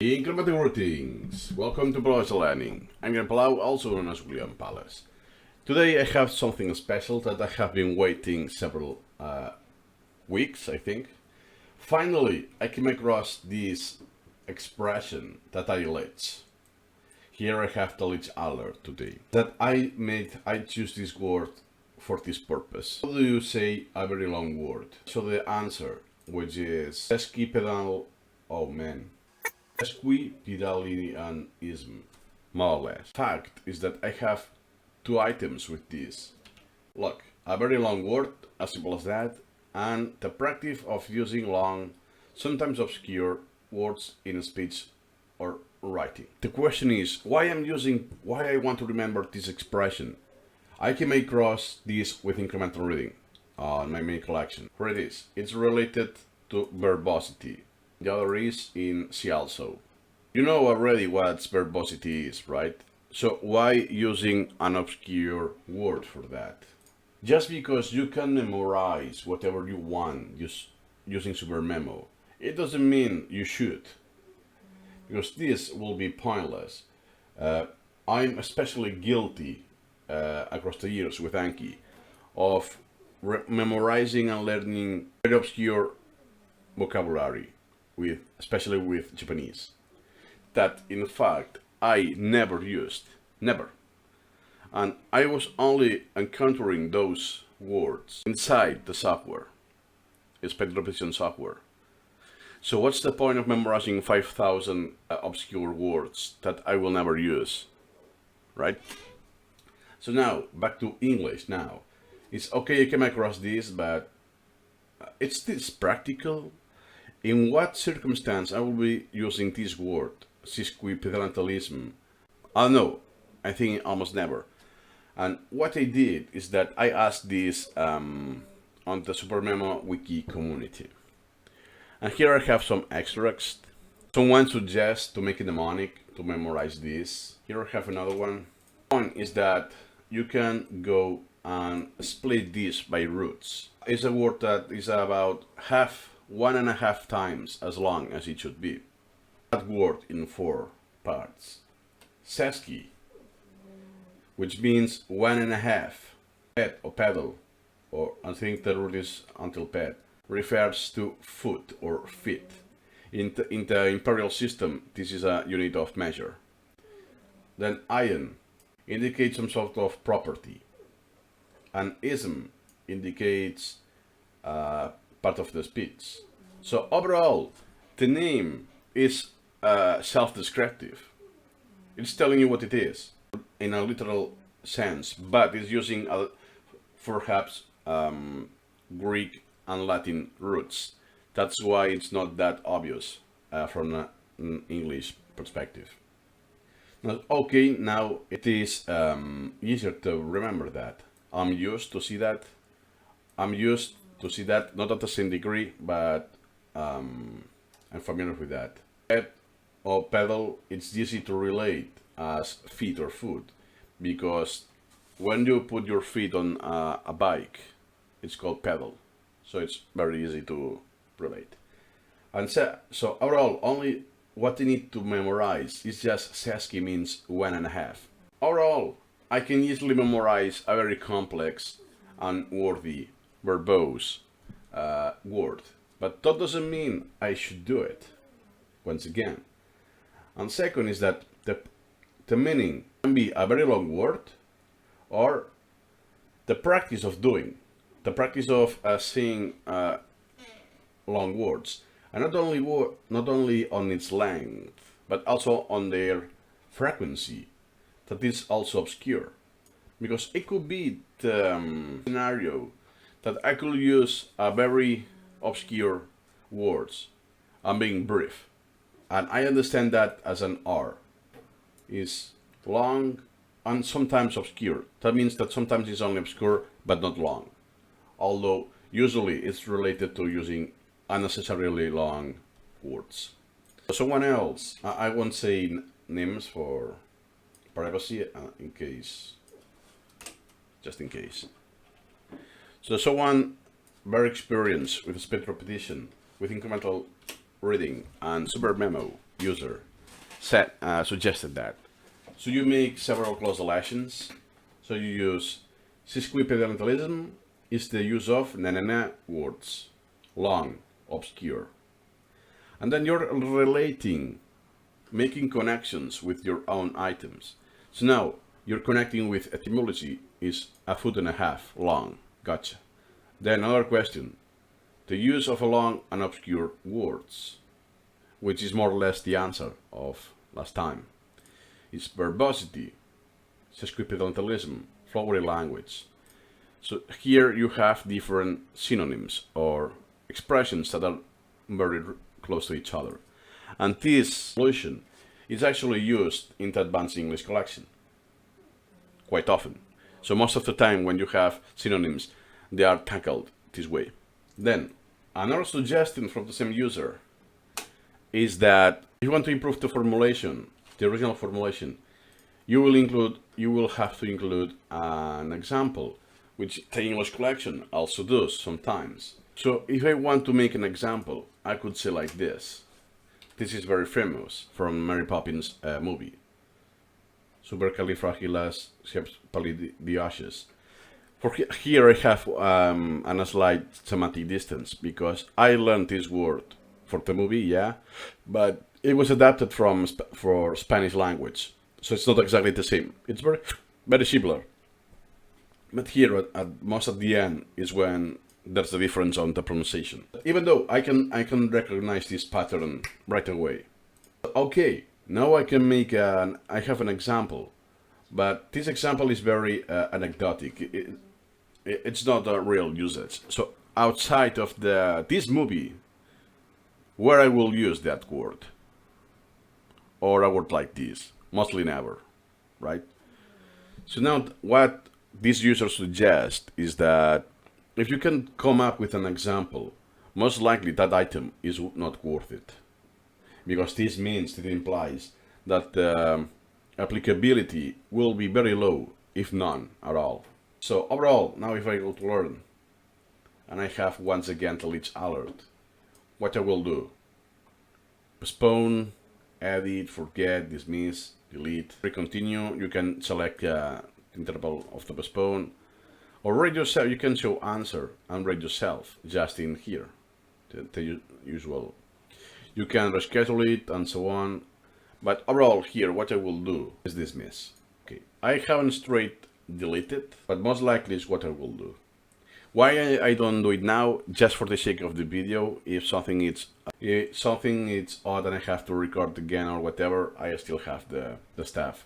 Incremental greetings. Welcome to Palace Learning. I'm Gran Palau, also known as William Palace. Today I have something special that I have been waiting several weeks, I think. Finally, I came across this expression that I let. Here I have the glitch alert today. That I choose this word for this purpose. How do you say a very long word? So the answer, which is Sesquipedal, oh man. Sesquipedalianism, more or less. Fact is that I have two items with this. Look, a very long word, as simple as that, and the practice of using long, sometimes obscure words in speech or writing. The question is, why I want to remember this expression. I came across this with incremental reading on my main collection. Here it is. It's related to verbosity. The other is in see also. You know already what verbosity is, right? So why using an obscure word for that? Just because you can memorize whatever you want using Supermemo, it doesn't mean you should. Because this will be pointless. I'm especially guilty across the years with Anki of memorizing and learning very obscure vocabulary. Especially with Japanese, that in fact I never used, never. And I was only encountering those words inside the software, spectral repetition software. So what's the point of memorizing 5,000 obscure words that I will never use, right? So now, back to English now. It's okay you came across this, but is this practical? In what circumstance I will be using this word, Sesquipedalianism? I don't know, I think almost never. And what I did is that I asked this on the Supermemo wiki community. And here I have some extracts. Someone suggests to make a mnemonic to memorize this. Here I have another one. One is that you can go and split this by roots. It's a word that is about 1.5 times as long as it should be. That word in 4 parts. Sesqui, which means 1.5. Pet or pedal, or I think the root is until pet, refers to foot or feet. In the imperial system, this is a unit of measure. Then ion indicates some sort of property. And ism indicates part of the speech. So overall, the name is self-descriptive. It's telling you what it is in a literal sense, but it's using perhaps Greek and Latin roots. That's why it's not that obvious from an English perspective. Okay, now it is easier to remember that. I'm used to see that. Not at the same degree, but I'm familiar with that. Pet or pedal, it's easy to relate as feet or foot, because when you put your feet on a bike, it's called pedal. So it's very easy to relate. And so overall, only what you need to memorize is just Sesqui means 1.5. Overall, I can easily memorize a very complex and worthy verbose word, but that doesn't mean I should do it, once again. And second is that the meaning can be a very long word, or the practice of doing, the practice of saying long words, and not only on its length, but also on their frequency, that is also obscure. Because it could be the scenario that I could use a very obscure words. I'm being brief. And I understand that as an R is long and sometimes obscure. That means that sometimes it's only obscure but not long. Although usually it's related to using unnecessarily long words. Someone else, I won't say names for privacy just in case. So someone very experienced with spectral repetition, with incremental reading and Supermemo, user suggested that. So you make several close relations. So you use Sesquipedalianism is the use of na words, long, obscure. And then you're relating, making connections with your own items. So now you're connecting with etymology is 1.5 feet long. Gotcha. Then another question. The use of a long and obscure words, which is more or less the answer of last time. It's verbosity, sesquipedalianism, flowery language. So here you have different synonyms or expressions that are very close to each other. And this solution is actually used in the Advanced English collection quite often. So most of the time when you have synonyms, they are tackled this way. Then another suggestion from the same user is that if you want to improve the formulation, the original formulation, you will have to include an example, which the English collection also does sometimes. So if I want to make an example, I could say like this. This is very famous from Mary Poppins movie. Supercalifragilisticexpialidocious. For here I have a slight semantic distance because I learned this word for the movie, yeah, but it was adapted for Spanish language, so it's not exactly the same. It's very similar. But here, most at the end, is when there's a difference on the pronunciation. Even though I can recognize this pattern right away. Okay, now I have an example, but this example is very anecdotic. It's not a real usage. So outside of this movie, where I will use that word, or a word like this, mostly never, right? So now what this user suggests is that if you can come up with an example, most likely that item is not worth it. Because this means, it implies that the applicability will be very low, if none at all. So overall, now if I go to learn, and I have once again the glitch alert, what I will do, postpone, edit, forget, dismiss, delete, recontinue, you can select the interval of the postpone, or rate yourself, you can show answer and rate yourself just in here, the usual. You can reschedule it and so on, but overall here what I will do is dismiss. Okay, I haven't straight deleted, but most likely is what I will do. Why I don't do it now? Just for the sake of the video. If something is odd and I have to record again or whatever, I still have the stuff